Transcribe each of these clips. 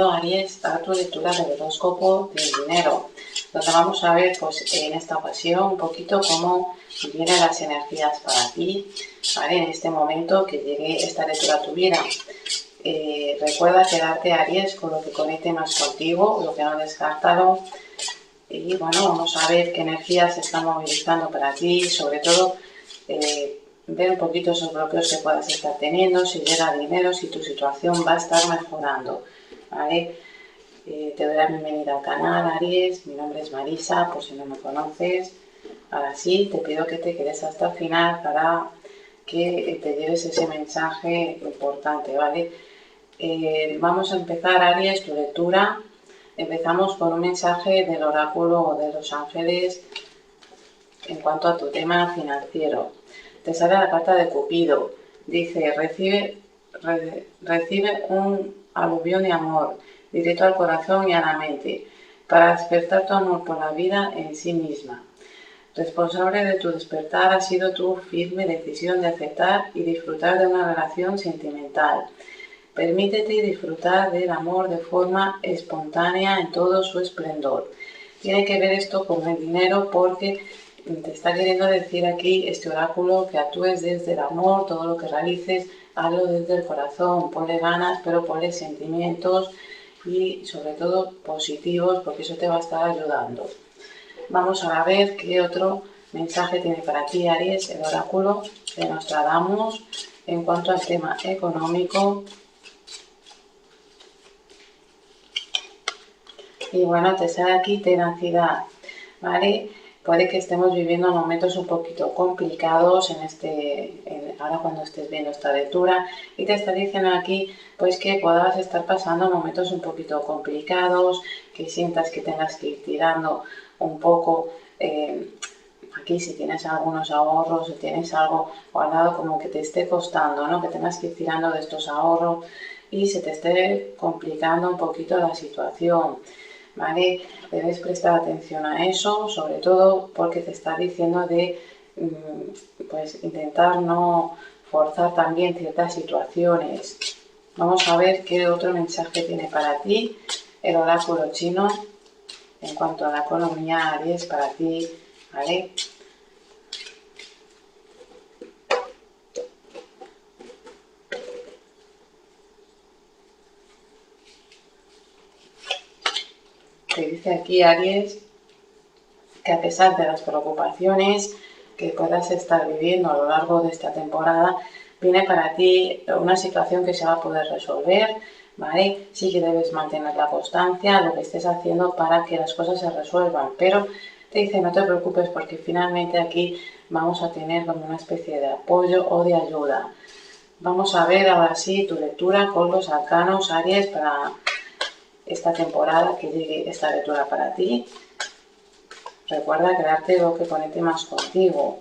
Aries, a tu lectura del horóscopo del dinero, donde vamos a ver pues en esta ocasión un poquito cómo vienen las energías para ti, ¿vale? En este momento que llegue esta lectura a tu vida. Recuerda quedarte, Aries, con lo que conecte más contigo, lo que no, descártalo. Y bueno, vamos a ver qué energías se están movilizando para ti, sobre todo ver un poquito esos bloqueos que puedas estar teniendo, si llega dinero, si tu situación va a estar mejorando, ¿vale? Te doy la bienvenida al canal, Aries. Mi nombre es Marisa, por si no me conoces. Ahora sí, te pido que te quedes hasta el final para que te lleves ese mensaje importante, ¿vale? Vamos a empezar, Aries, tu lectura. Empezamos con un mensaje del oráculo de los ángeles en cuanto a tu tema financiero. Te sale la carta de Cupido. Dice, recibe un aluvión de amor, directo al corazón y a la mente, para despertar tu amor por la vida en sí misma. Responsable de tu despertar ha sido tu firme decisión de aceptar y disfrutar de una relación sentimental. Permítete disfrutar del amor de forma espontánea en todo su esplendor. Tiene que ver esto con el dinero porque te está queriendo decir aquí este oráculo que actúes desde el amor, todo lo que realices, hazlo desde el corazón, ponle ganas, pero ponle sentimientos y sobre todo positivos, porque eso te va a estar ayudando. Vamos a ver qué otro mensaje tiene para ti, Aries, el oráculo de Nostradamus en cuanto al tema económico. Y bueno, te sale aquí tenacidad, ¿vale? Puede que estemos viviendo momentos un poquito complicados ahora cuando estés viendo esta lectura, y te está diciendo aquí pues que puedas estar pasando momentos un poquito complicados, que sientas que tengas que ir tirando un poco. Aquí si tienes algunos ahorros, si tienes algo guardado, como que te esté costando, ¿no? Que tengas que ir tirando de estos ahorros y se te esté complicando un poquito la situación, ¿vale? Debes prestar atención a eso, sobre todo porque te está diciendo de pues intentar no forzar también ciertas situaciones. Vamos a ver qué otro mensaje tiene para ti el oráculo chino en cuanto a la economía, Aries, para ti, ¿vale? Te dice aquí, Aries, que a pesar de las preocupaciones que puedas estar viviendo a lo largo de esta temporada, viene para ti una situación que se va a poder resolver, ¿vale? Sí que debes mantener la constancia, lo que estés haciendo para que las cosas se resuelvan, pero te dice no te preocupes porque finalmente aquí vamos a tener como una especie de apoyo o de ayuda. Vamos a ver ahora sí tu lectura con los arcanos, Aries, para esta temporada que llegue esta lectura para ti. Recuerda quedarte lo que conecte más contigo.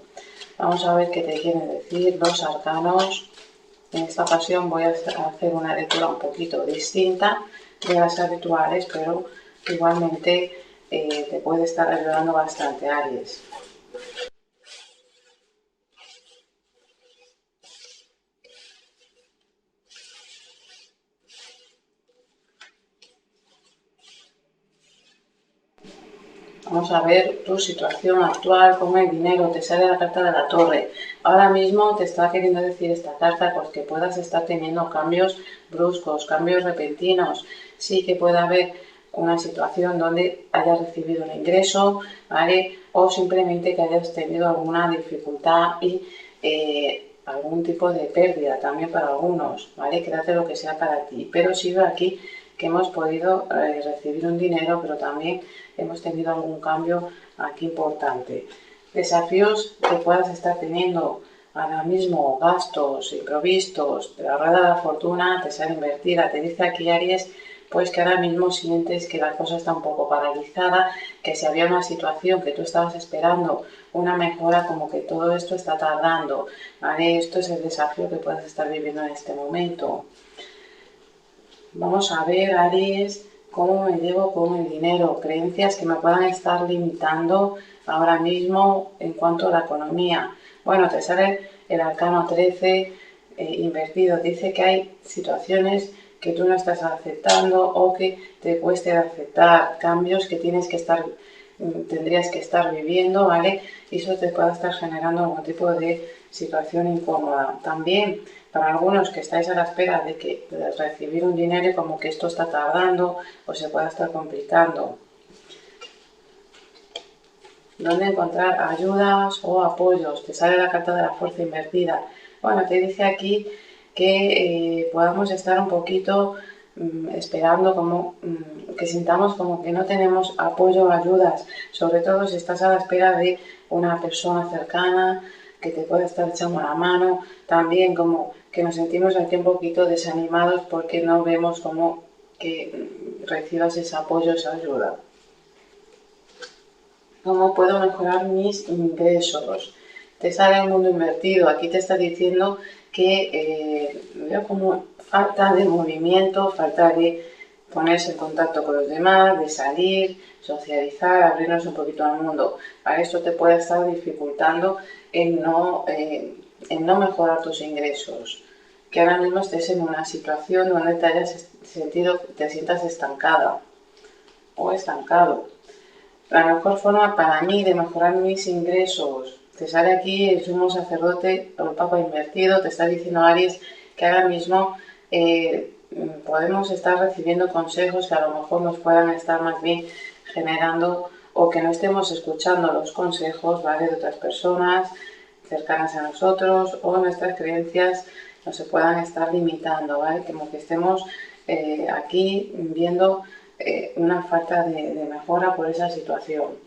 Vamos a ver qué te quieren decir los arcanos. En esta ocasión voy a hacer una lectura un poquito distinta de las habituales, pero igualmente te puede estar ayudando bastante, Aries. Vamos a ver tu situación actual, cómo el dinero, te sale la carta de la torre. Ahora mismo te está queriendo decir esta carta porque puedas estar teniendo cambios bruscos, cambios repentinos. Sí que puede haber una situación donde hayas recibido un ingreso, ¿vale? O simplemente que hayas tenido alguna dificultad y algún tipo de pérdida también para algunos, ¿vale? Quédate lo que sea para ti. Pero sí veo aquí que hemos podido recibir un dinero, pero también hemos tenido algún cambio aquí importante. Desafíos que puedas estar teniendo ahora mismo, gastos imprevistos, de la rueda de la fortuna, te sale invertida. Te dice aquí, Aries, pues que ahora mismo sientes que la cosa está un poco paralizada, que si había una situación que tú estabas esperando, una mejora, como que todo esto está tardando, ¿vale? Esto es el desafío que puedes estar viviendo en este momento. Vamos a ver, Aries, cómo me llevo con el dinero, creencias que me puedan estar limitando ahora mismo en cuanto a la economía. Bueno, te sale el arcano 13 invertido. Dice que hay situaciones que tú no estás aceptando o que te cueste aceptar, cambios que tendrías que estar viviendo, ¿vale? Y eso te puede estar generando algún tipo de situación incómoda. También para algunos que estáis a la espera de recibir un dinero, como que esto está tardando o se pueda estar complicando. ¿Dónde encontrar ayudas o apoyos? Te sale la carta de la fuerza invertida. Bueno, te dice aquí que podamos estar un poquito esperando, que sintamos como que no tenemos apoyo o ayudas, sobre todo si estás a la espera de una persona cercana que te pueda estar echando la mano, también como que nos sentimos aquí un poquito desanimados porque no vemos como que recibas ese apoyo, esa ayuda. ¿Cómo puedo mejorar mis ingresos? Te sale el mundo invertido. Aquí te está diciendo que veo como falta de movimiento, falta de ponerse en contacto con los demás, de salir, socializar, abrirnos un poquito al mundo. Para esto te puede estar dificultando en no mejorar tus ingresos. Que ahora mismo estés en una situación donde te sientas estancada o estancado. La mejor forma para mí de mejorar mis ingresos, te sale aquí el sumo sacerdote o el papa invertido, te está diciendo Aries que ahora mismo podemos estar recibiendo consejos que a lo mejor nos puedan estar más bien generando o que no estemos escuchando los consejos, ¿vale?, de otras personas cercanas a nosotros o nuestras creencias no se puedan estar limitando, ¿vale? Como que estemos aquí viendo una falta de mejora por esa situación.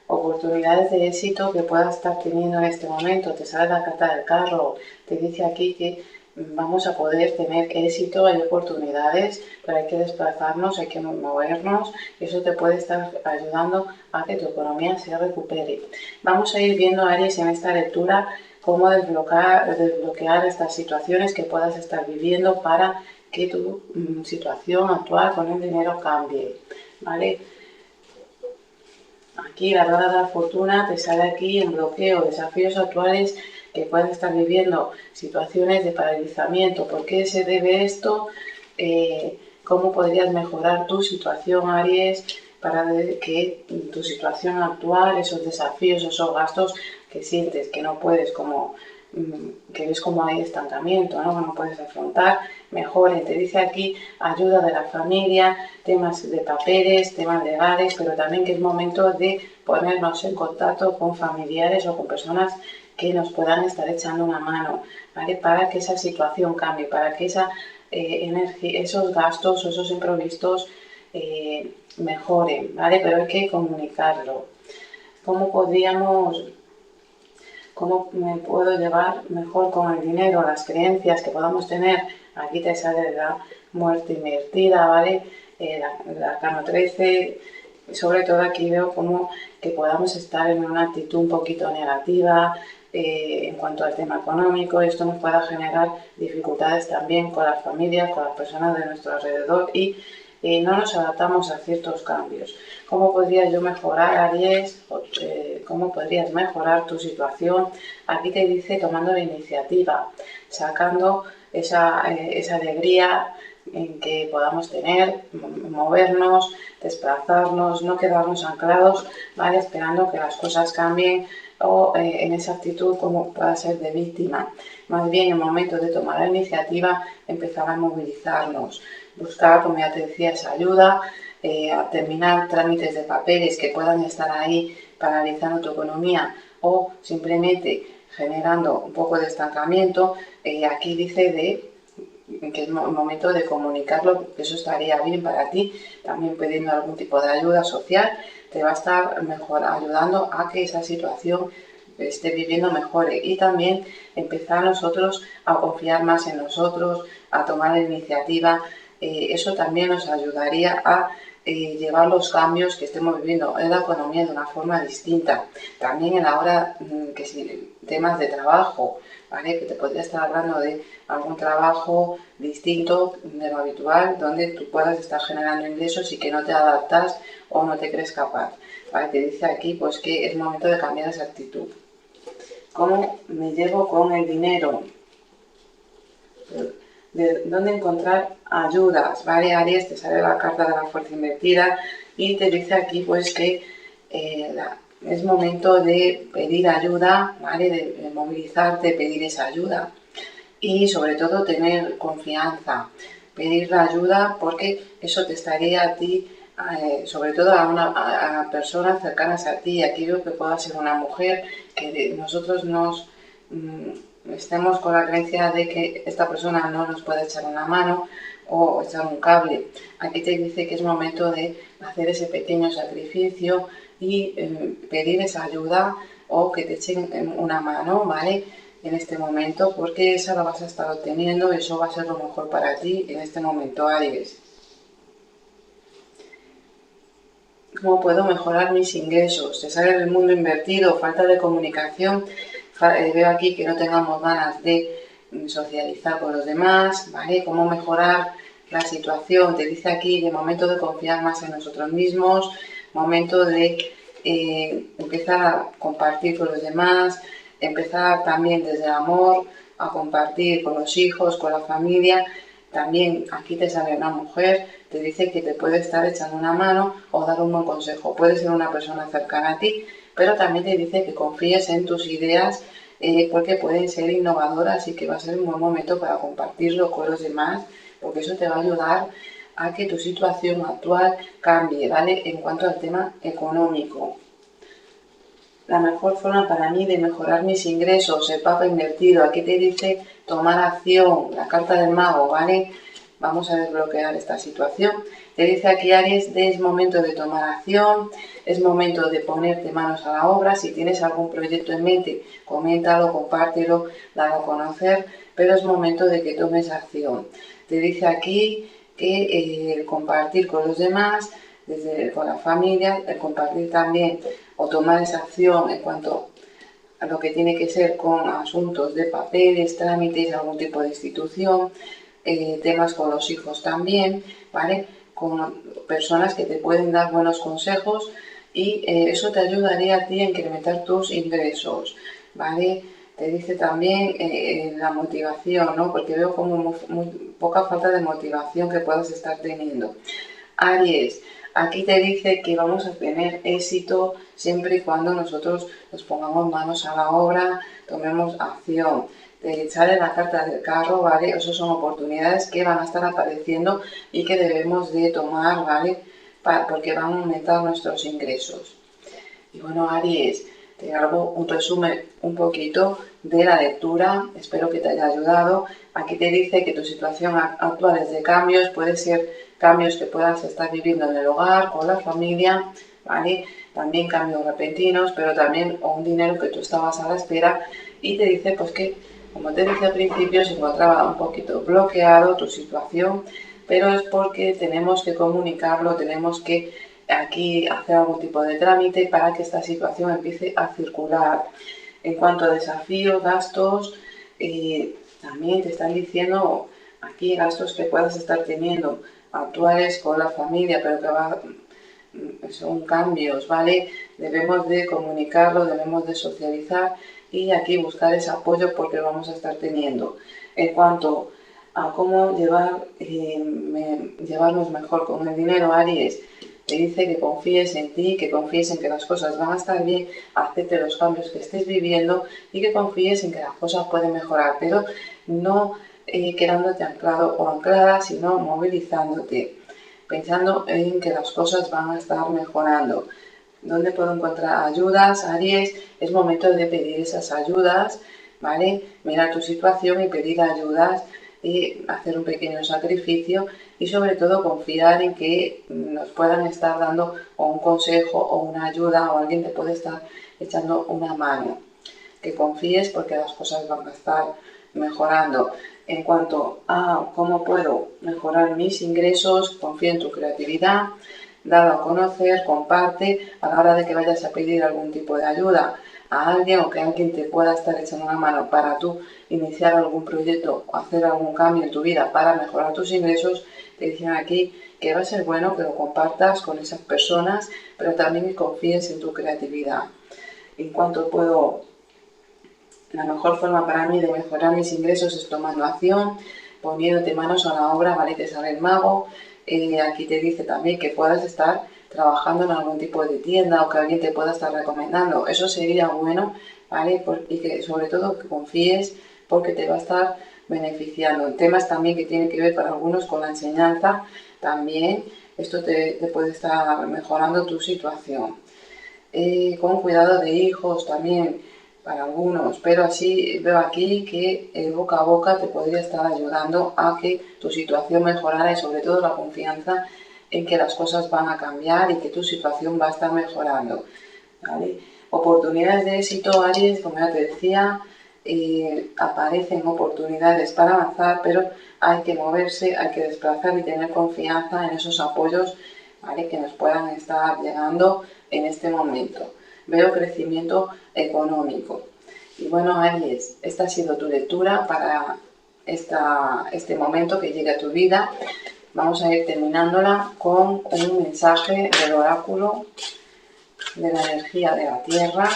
Oportunidades de éxito que puedas estar teniendo en este momento. Te sale la carta del carro, te dice aquí que vamos a poder tener éxito, hay oportunidades, pero hay que desplazarnos, hay que movernos, y eso te puede estar ayudando a que tu economía se recupere. Vamos a ir viendo, Aries, en esta lectura cómo desbloquear estas situaciones que puedas estar viviendo para que tu situación actual con el dinero cambie, ¿vale? Aquí la rueda de la fortuna te sale aquí en bloqueo, desafíos actuales que pueden estar viviendo, situaciones de paralizamiento. ¿Por qué se debe esto? ¿Cómo podrías mejorar tu situación, Aries, para que tu situación actual, esos desafíos, esos gastos que sientes que no puedes, que ves como hay estancamiento, ¿no?, que no puedes afrontar, mejoren? Te dice aquí ayuda de la familia, temas de papeles, temas legales, pero también que es momento de ponernos en contacto con familiares o con personas que nos puedan estar echando una mano, ¿vale?, para que esa situación cambie, para que esos gastos o esos imprevistos mejoren, ¿vale? Pero hay que comunicarlo. ¿Cómo me puedo llevar mejor con el dinero? Las creencias que podamos tener. Aquí te sale la muerte invertida, ¿vale? La Arcano 13. Sobre todo aquí veo como que podamos estar en una actitud un poquito negativa en cuanto al tema económico. Esto nos pueda generar dificultades también con las familias, con las personas de nuestro alrededor y no nos adaptamos a ciertos cambios. ¿Cómo podría yo mejorar, Aries? ¿Cómo podrías mejorar tu situación? Aquí te dice tomando la iniciativa, sacando esa alegría en que podamos tener, movernos, desplazarnos, no quedarnos anclados, ¿vale?, esperando que las cosas cambien o en esa actitud como pueda ser de víctima. Más bien, en el momento de tomar la iniciativa, empezar a movilizarnos, buscar, como ya te decía, esa ayuda, a terminar trámites de papeles que puedan estar ahí paralizando tu economía o simplemente generando un poco de estancamiento. Aquí dice que es el momento de comunicarlo, que eso estaría bien para ti, también pidiendo algún tipo de ayuda social, te va a estar mejor ayudando a que esa situación esté viviendo mejor y también empezar nosotros a confiar más en nosotros, a tomar la iniciativa. Eso también nos ayudaría a llevar los cambios que estemos viviendo en la economía de una forma distinta. También en la hora que si temas de trabajo, ¿vale?, que te podría estar hablando de algún trabajo distinto de lo habitual, donde tú puedas estar generando ingresos y que no te adaptas o no te crees capaz, ¿vale? Te dice aquí pues que es momento de cambiar esa actitud. ¿Cómo me llevo con el dinero? de dónde encontrar ayudas, ¿vale? Aries, te sale la carta de la fuerza invertida y te dice aquí pues que es momento de pedir ayuda, ¿vale? De movilizarte, pedir esa ayuda y sobre todo tener confianza, pedir la ayuda porque eso te estaría a ti, sobre todo a personas cercanas a ti. Aquí veo que pueda ser una mujer, que nosotros estemos con la creencia de que esta persona no nos puede echar una mano o echar un cable. Aquí te dice que es momento de hacer ese pequeño sacrificio y pedir esa ayuda o que te echen una mano, ¿vale? En este momento, porque esa la vas a estar obteniendo y eso va a ser lo mejor para ti en este momento, Aries. ¿Cómo puedo mejorar mis ingresos? Te sale el mundo invertido, falta de comunicación. Veo aquí que no tengamos ganas de socializar con los demás, ¿vale? ¿Cómo mejorar la situación? Te dice aquí de momento de confiar más en nosotros mismos, momento de empezar a compartir con los demás, empezar también desde el amor a compartir con los hijos, con la familia. También aquí te sale una mujer, te dice que te puede estar echando una mano o dar un buen consejo. Puede ser una persona cercana a ti, pero también te dice que confíes en tus ideas porque pueden ser innovadoras y que va a ser un buen momento para compartirlo con los demás, porque eso te va a ayudar a que tu situación actual cambie, ¿vale? En cuanto al tema económico. La mejor forma para mí de mejorar mis ingresos, el Papa invertido, aquí te dice tomar acción, la carta del mago, ¿vale? Vamos a desbloquear esta situación. Te dice aquí, Aries, es momento de tomar acción, es momento de ponerte manos a la obra. Si tienes algún proyecto en mente, coméntalo, compártelo, dalo a conocer, pero es momento de que tomes acción. Te dice aquí que el compartir con los demás, con la familia, el compartir también o tomar esa acción en cuanto a lo que tiene que ser con asuntos de papeles, trámites, algún tipo de institución, temas con los hijos también, ¿vale? Con personas que te pueden dar buenos consejos y eso te ayudaría a ti a incrementar tus ingresos, ¿vale? Te dice también la motivación, ¿no? Porque veo como muy poca falta de motivación que puedas estar teniendo. Aries, aquí te dice que vamos a tener éxito siempre y cuando nosotros nos pongamos manos a la obra, tomemos acción. Te sale la carta del carro, ¿vale? Esas son oportunidades que van a estar apareciendo y que debemos de tomar, ¿vale? Porque van a aumentar nuestros ingresos. Y bueno, Aries, te hago un resumen un poquito de la lectura, espero que te haya ayudado. Aquí te dice que tu situación actual es de cambios, puede ser cambios que puedas estar viviendo en el hogar, con la familia, ¿vale? También cambios repentinos, pero también un dinero que tú estabas a la espera y te dice pues que, como te dije al principio, se encontraba un poquito bloqueado tu situación, pero es porque tenemos que comunicarlo, tenemos que aquí hacer algún tipo de trámite para que esta situación empiece a circular. En cuanto a desafíos, gastos, también te están diciendo aquí gastos que puedas estar teniendo actuales con la familia, pero que son cambios, ¿vale? Debemos de comunicarlo, debemos de socializar y aquí buscar ese apoyo porque lo vamos a estar teniendo. En cuanto a cómo llevarnos mejor con el dinero, Aries, te dice que confíes en ti, que confíes en que las cosas van a estar bien, acepte los cambios que estés viviendo y que confíes en que las cosas pueden mejorar, pero no quedándote anclado o anclada, sino movilizándote, pensando en que las cosas van a estar mejorando. ¿Dónde puedo encontrar ayudas, Aries? Es momento de pedir esas ayudas, ¿vale? Mirar tu situación y pedir ayudas y hacer un pequeño sacrificio y sobre todo confiar en que nos puedan estar dando o un consejo o una ayuda o alguien te puede estar echando una mano. Que confíes porque las cosas van a estar mejorando. En cuanto a cómo puedo mejorar mis ingresos, confía en tu creatividad, dalo a conocer, comparte a la hora de que vayas a pedir algún tipo de ayuda a alguien o que alguien te pueda estar echando una mano para tú iniciar algún proyecto o hacer algún cambio en tu vida para mejorar tus ingresos. Te dicen aquí que va a ser bueno que lo compartas con esas personas, pero también que confíes en tu creatividad. En cuanto puedo, la mejor forma para mí de mejorar mis ingresos es tomando acción. poniéndote manos a la obra, ¿vale? Te sale el mago. Aquí te dice también que puedas estar trabajando en algún tipo de tienda o que alguien te pueda estar recomendando. Eso sería bueno, ¿vale? Y que sobre todo que confíes porque te va a estar beneficiando. En temas también que tienen que ver para algunos con la enseñanza, también esto te puede estar mejorando tu situación. Con cuidado de hijos también para algunos, pero así veo aquí que el boca a boca te podría estar ayudando a que tu situación mejorara y sobre todo la confianza en que las cosas van a cambiar y que tu situación va a estar mejorando, ¿vale? Oportunidades de éxito, Aries, como ya te decía, aparecen oportunidades para avanzar, pero hay que moverse, hay que desplazar y tener confianza en esos apoyos, ¿vale? Que nos puedan estar llegando en este momento. Veo crecimiento económico. Y bueno, Aries, esta ha sido tu lectura para este momento que llega a tu vida. Vamos a ir terminándola con un mensaje del oráculo de la energía de la Tierra.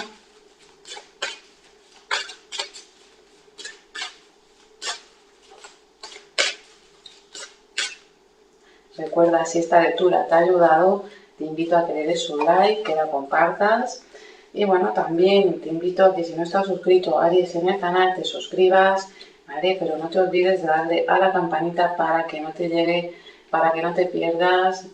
Recuerda, si esta lectura te ha ayudado, te invito a que le des un like, que la compartas. Y bueno, también te invito a que si no estás suscrito, Aries, en el canal, te suscribas, ¿vale? Pero no te olvides de darle a la campanita para que no te llegue, para que no te pierdas,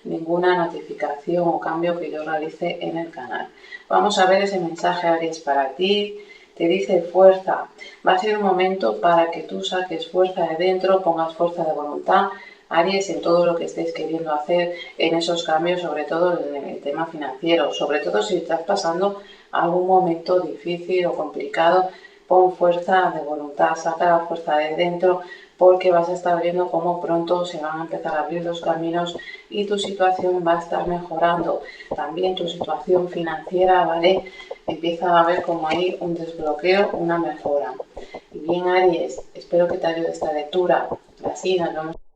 ninguna notificación o cambio que yo realice en el canal. Vamos a ver ese mensaje, Aries, para ti. Te dice fuerza. Va a ser un momento para que tú saques fuerza de dentro, pongas fuerza de voluntad, Aries, en todo lo que estéis queriendo hacer, en esos cambios, sobre todo en el tema financiero, sobre todo si estás pasando algún momento difícil o complicado, pon fuerza de voluntad, saca la fuerza de dentro, porque vas a estar viendo cómo pronto se van a empezar a abrir los caminos y tu situación va a estar mejorando. También tu situación financiera, ¿vale? Empieza a haber como ahí un desbloqueo, una mejora. Y bien, Aries, espero que te ayude esta lectura. Así nos vemos.